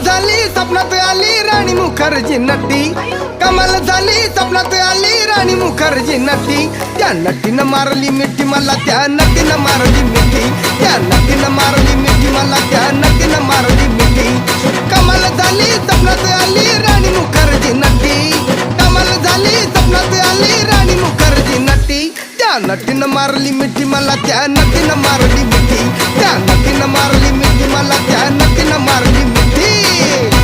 झाली स्वप्नात आली राणी मुखर्जी नटी, कमाल झाली स्वप्नात आली राणी मुखर्जी नटी। त्या नटीनं मारली मिठी मला, त्या नटीनं मारली मिठी, त्या नटीनं मारली मिठी मला, त्या नटीनं मारली मिठी। कमाल झाली स्वप्नात आली राणी मुखर्जी नटी, कमाल झाली स्वप्नात आली राणी मुखर्जी नटी। त्या नटीनं मारली मिठी मला, त्या नटीनं मारली मिठी, त्या नटीनं मारली मिठी मला, त्या नटीनं मारली मिठी।